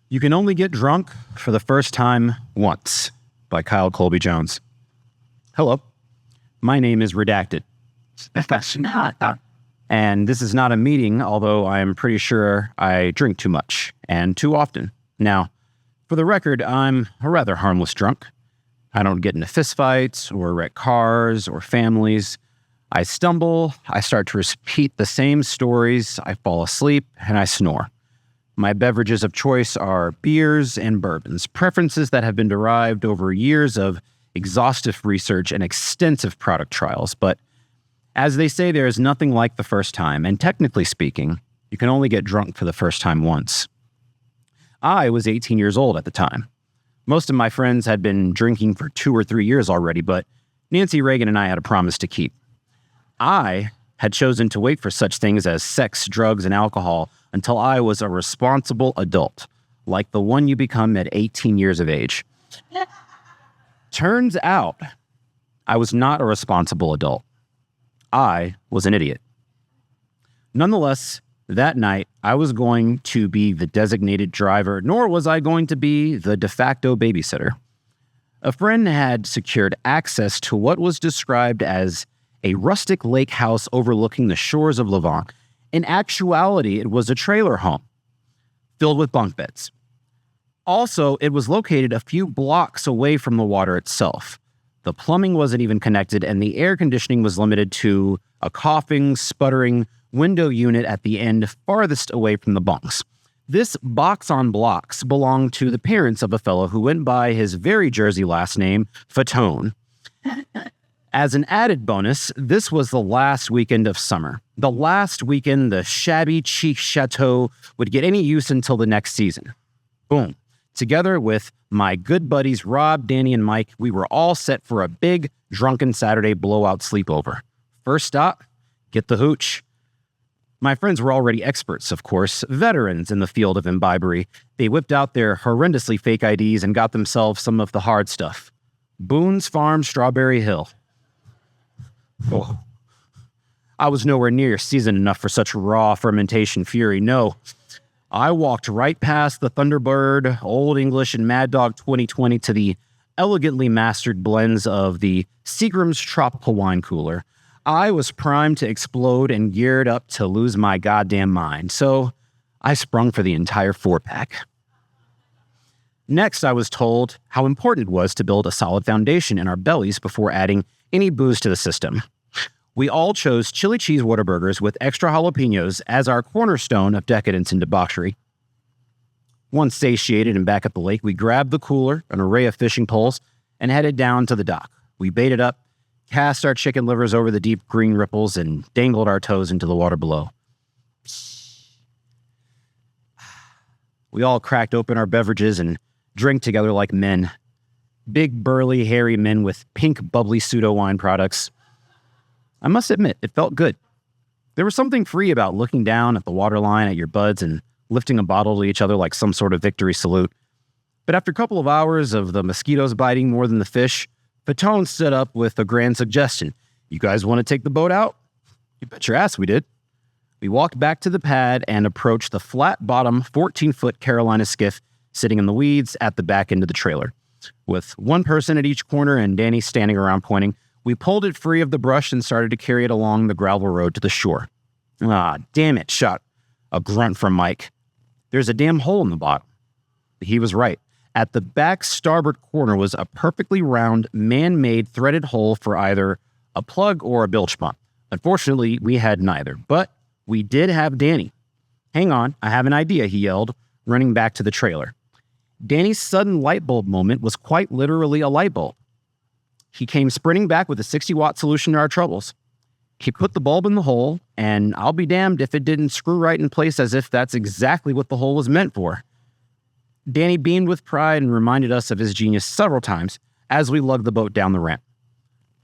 You Can Only Get Drunk for the First Time Once by Kyle Colby Jones. Hello, my name is Redacted. And this is not a meeting, although I am pretty sure I drink too much and too often. Now, for the record, I'm a rather harmless drunk. I don't get into fistfights or wreck cars or families. I stumble, I start to repeat the same stories, I fall asleep, and I snore. My beverages of choice are beers and bourbons, preferences that have been derived over years of exhaustive research and extensive product trials. But as they say, there is nothing like the first time, and technically speaking, you can only get drunk for the first time once. I was 18 years old at the time. Most of my friends had been drinking for 2 or 3 years already, but Nancy Reagan and I had a promise to keep. I had chosen to wait for such things as sex, drugs, and alcohol until I was a responsible adult, like the one you become at 18 years of age. Turns out, I was not a responsible adult. I was an idiot. Nonetheless, that night, I was going to be the designated driver, nor was I going to be the de facto babysitter. A friend had secured access to what was described as a rustic lake house overlooking the shores of Levant. In actuality, it was a trailer home filled with bunk beds. Also, it was located a few blocks away from the water itself. The plumbing wasn't even connected, and the air conditioning was limited to a coughing, sputtering window unit at the end farthest away from the bunks. This box on blocks belonged to the parents of a fellow who went by his very Jersey last name, Fatone. As an added bonus, this was the last weekend of summer. The last weekend the shabby chic chateau would get any use until the next season. Boom. Together with my good buddies Rob, Danny, and Mike, we were all set for a big, drunken Saturday blowout sleepover. First stop, get the hooch. My friends were already experts, of course, veterans in the field of imbibery. They whipped out their horrendously fake IDs and got themselves some of the hard stuff. Boone's Farm, Strawberry Hill. Oh. I was nowhere near seasoned enough for such raw fermentation fury. No, I walked right past the Thunderbird, Old English, and Mad Dog 2020 to the elegantly mastered blends of the Seagram's Tropical Wine Cooler. I was primed to explode and geared up to lose my goddamn mind, so I sprung for the entire 4-pack. Next, I was told how important it was to build a solid foundation in our bellies before adding any booze to the system. We all chose chili cheese Whataburgers with extra jalapenos as our cornerstone of decadence and debauchery. Once satiated and back at the lake, we grabbed the cooler, an array of fishing poles, and headed down to the dock. We baited up, cast our chicken livers over the deep green ripples, and dangled our toes into the water below. We all cracked open our beverages and drank together like men. Big, burly, hairy men with pink, bubbly pseudo-wine products. I must admit, it felt good. There was something free about looking down at the waterline at your buds and lifting a bottle to each other like some sort of victory salute. But after a couple of hours of the mosquitoes biting more than the fish, Fatone stood up with a grand suggestion. You guys want to take the boat out? You bet your ass we did. We walked back to the pad and approached the flat-bottom, 14-foot Carolina skiff sitting in the weeds at the back end of the trailer. With one person at each corner and Danny standing around pointing, we pulled it free of the brush and started to carry it along the gravel road to the shore. Ah, damn it, shot a grunt from Mike. There's a damn hole in the bottom. He was right. At the back starboard corner was a perfectly round, man-made threaded hole for either a plug or a bilge pump. Unfortunately, we had neither, but we did have Danny. Hang on, I have an idea, he yelled, running back to the trailer. Danny's sudden light bulb moment was quite literally a light bulb. He came sprinting back with a 60-watt solution to our troubles. He put the bulb in the hole, and I'll be damned if it didn't screw right in place as if that's exactly what the hole was meant for. Danny beamed with pride and reminded us of his genius several times as we lugged the boat down the ramp.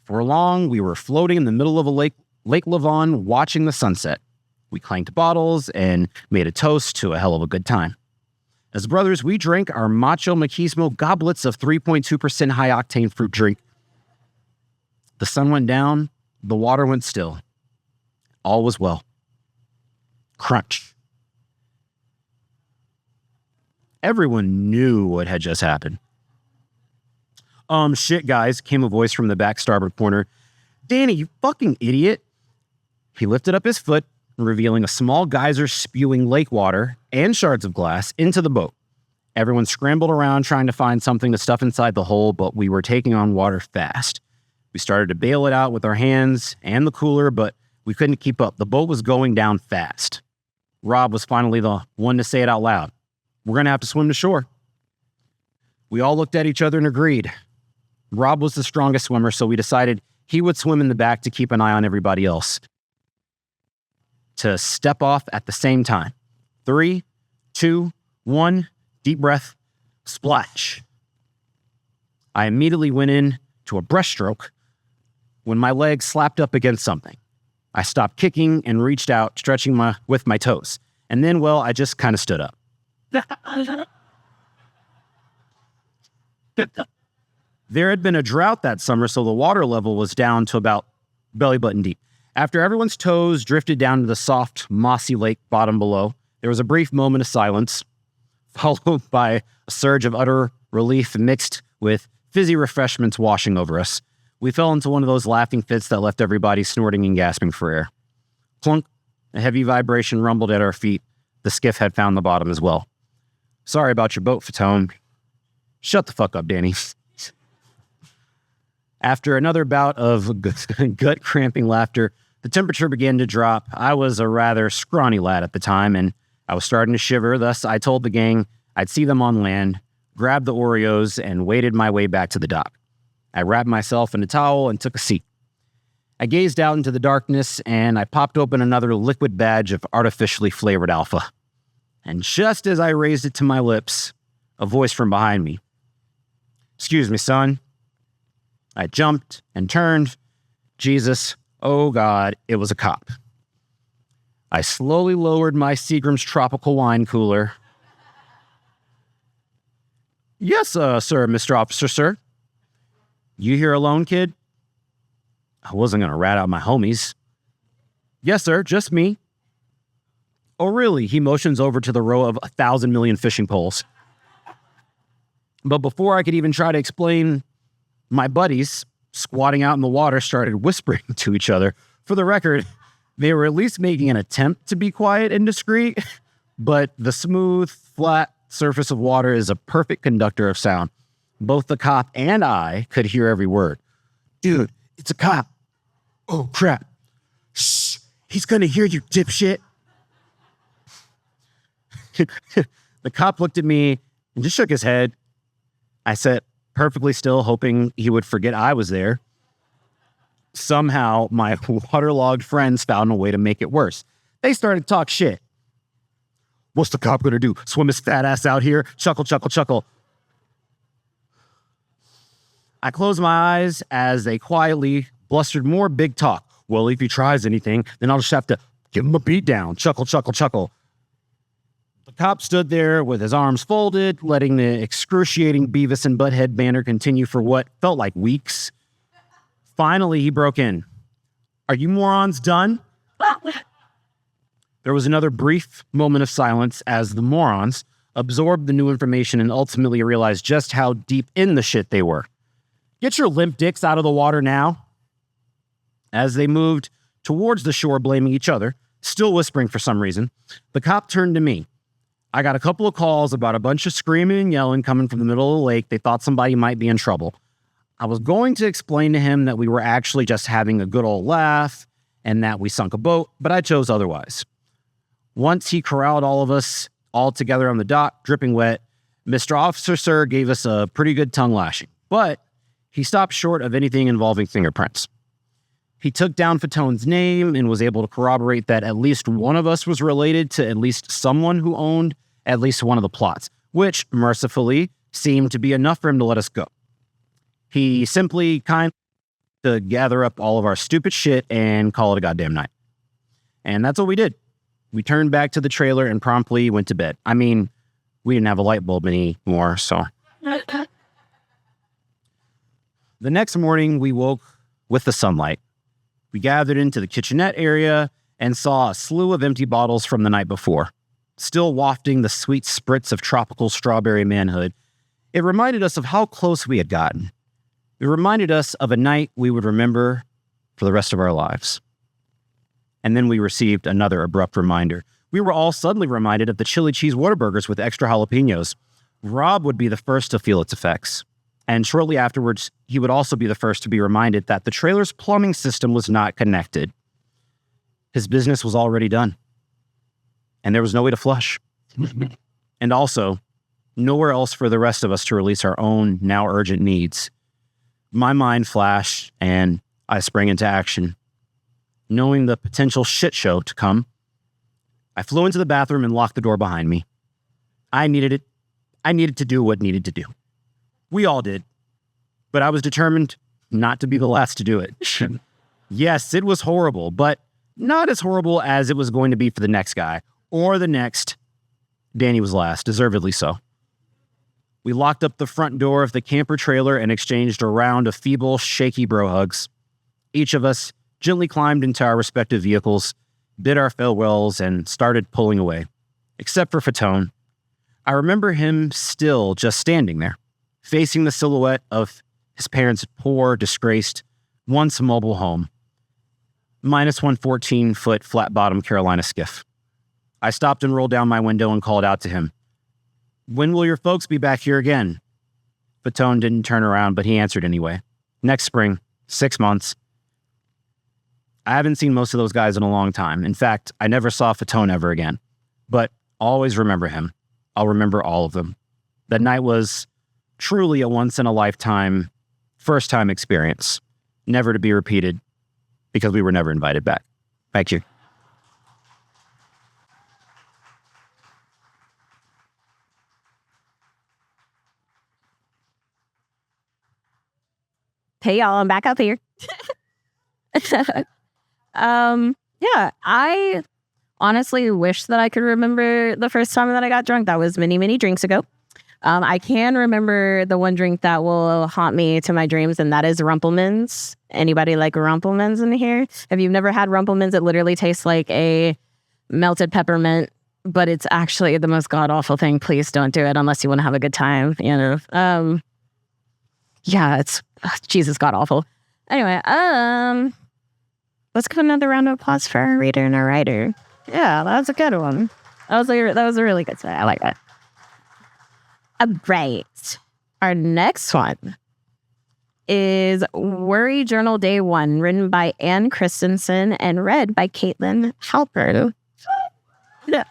For long, we were floating in the middle of a Lake Levant watching the sunset. We clanked bottles and made a toast to a hell of a good time. As brothers, we drank our macho machismo goblets of 3.2% high-octane fruit drink. The sun went down, the water went still. All was well. Crunch. Everyone knew what had just happened. Shit, guys, came a voice from the back starboard corner. Danny, you fucking idiot. He lifted up his foot, revealing a small geyser spewing lake water and shards of glass into the boat. Everyone scrambled around trying to find something to stuff inside the hole, but we were taking on water fast. We started to bail it out with our hands and the cooler, but we couldn't keep up. The boat was going down fast. Rob was finally the one to say it out loud. We're going to have to swim to shore. We all looked at each other and agreed. Rob was the strongest swimmer, so we decided he would swim in the back to keep an eye on everybody else. To step off at the same time. 3, 2, 1, deep breath, splash. I immediately went in to a breaststroke when my leg slapped up against something. I stopped kicking and reached out, stretching with my toes. And then, well, I just kind of stood up. There had been a drought that summer, so the water level was down to about belly button deep. After everyone's toes drifted down to the soft, mossy lake bottom below, there was a brief moment of silence, followed by a surge of utter relief mixed with fizzy refreshments washing over us. We fell into one of those laughing fits that left everybody snorting and gasping for air. Clunk, a heavy vibration rumbled at our feet. The skiff had found the bottom as well. Sorry about your boat, Fatone. Shut the fuck up, Danny. After another bout of gut-cramping laughter, the temperature began to drop. I was a rather scrawny lad at the time, and I was starting to shiver. Thus, I told the gang I'd see them on land, grabbed the Oreos, and waded my way back to the dock. I wrapped myself in a towel and took a seat. I gazed out into the darkness, and I popped open another liquid badge of artificially flavored alpha. And just as I raised it to my lips, a voice from behind me. "Excuse me, son." I jumped and turned. Jesus, oh God, it was a cop. I slowly lowered my Seagram's tropical wine cooler. "Yes, sir, Mr. Officer, sir." "You here alone, kid?" I wasn't going to rat out my homies. "Yes, sir, just me." "Oh, really?" He motions over to the row of 1,000 million fishing poles. But before I could even try to explain, my buddies, squatting out in the water, started whispering to each other. For the record, they were at least making an attempt to be quiet and discreet, but the smooth, flat surface of water is a perfect conductor of sound. Both the cop and I could hear every word. "Dude, it's a cop." "Oh, crap." "Shh, he's gonna hear you, dipshit." The cop looked at me and just shook his head. I sat perfectly still, hoping he would forget I was there. Somehow, my waterlogged friends found a way to make it worse. They started to talk shit. "What's the cop gonna do? Swim his fat ass out here? Chuckle, chuckle, chuckle." I closed my eyes as they quietly blustered more big talk. "Well, if he tries anything, then I'll just have to give him a beat down. Chuckle, chuckle, chuckle." The cop stood there with his arms folded, letting the excruciating Beavis and Butthead banter continue for what felt like weeks. Finally, he broke in. "Are you morons done?" There was another brief moment of silence as the morons absorbed the new information and ultimately realized just how deep in the shit they were. "Get your limp dicks out of the water now." As they moved towards the shore, blaming each other, still whispering for some reason, the cop turned to me. "I got a couple of calls about a bunch of screaming and yelling coming from the middle of the lake. They thought somebody might be in trouble." I was going to explain to him that we were actually just having a good old laugh and that we sunk a boat, but I chose otherwise. Once he corralled all of us all together on the dock, dripping wet, Mr. Officer Sir gave us a pretty good tongue lashing, but he stopped short of anything involving fingerprints. He took down Fatone's name and was able to corroborate that at least one of us was related to at least someone who owned at least one of the plots, which, mercifully, seemed to be enough for him to let us go. He simply kind of to gather up all of our stupid shit and call it a goddamn night. And that's what we did. We turned back to the trailer and promptly went to bed. I mean, we didn't have a light bulb anymore, so. The next morning, we woke with the sunlight. We gathered into the kitchenette area and saw a slew of empty bottles from the night before. still wafting the sweet spritz of tropical strawberry manhood, it reminded us of how close we had gotten. It reminded us of a night we would remember for the rest of our lives. And then we received another abrupt reminder. We were all suddenly reminded of the chili cheese Whataburgers with extra jalapenos. Rob would be the first to feel its effects. And shortly afterwards, he would also be the first to be reminded that the trailer's plumbing system was not connected. His business was already done. And there was no way to flush. And also, nowhere else for the rest of us to release our own now urgent needs. My mind flashed, and I sprang into action. Knowing the potential shit show to come, I flew into the bathroom and locked the door behind me. I needed it. I needed to do what needed to do. We all did. But I was determined not to be the last to do it. Yes, it was horrible, but not as horrible as it was going to be for the next guy or the next. Danny was last, deservedly so. We locked up the front door of the camper trailer and exchanged a round of feeble, shaky bro hugs. Each of us gently climbed into our respective vehicles, bid our farewells, and started pulling away. Except for Fatone. I remember him still just standing there, facing the silhouette of his parents' poor, disgraced, once mobile home. Minus one 14-foot flat-bottom Carolina skiff. I stopped and rolled down my window and called out to him. When will your folks be back here again? Fatone didn't turn around, but he answered anyway. Next spring, 6 months. I haven't seen most of those guys in a long time. In fact, I never saw Fatone ever again. But I'll always remember him. I'll remember all of them. That night was truly a once-in-a-lifetime, first-time experience. Never to be repeated, because we were never invited back. Thank you. Hey, y'all, I'm back up here. Yeah, I honestly wish that I could remember the first time that I got drunk. That was many, many drinks ago. I can remember the one drink that will haunt me to my dreams, and that is Rumpelmans. Anybody like Rumpelmans in here? If you've never had Rumpelmans, it literally tastes like a melted peppermint, but it's actually the most god-awful thing. Please don't do it unless you want to have a good time, you know. Yeah, it's Jesus god-awful. Anyway, let's give another round of applause for our reader and our writer. Yeah, that was a good one. That was a really good one. I like that. Right. Our next one is Worry Journal Day 1, written by Ann Christensen and read by Caitlin Halpern. Yeah.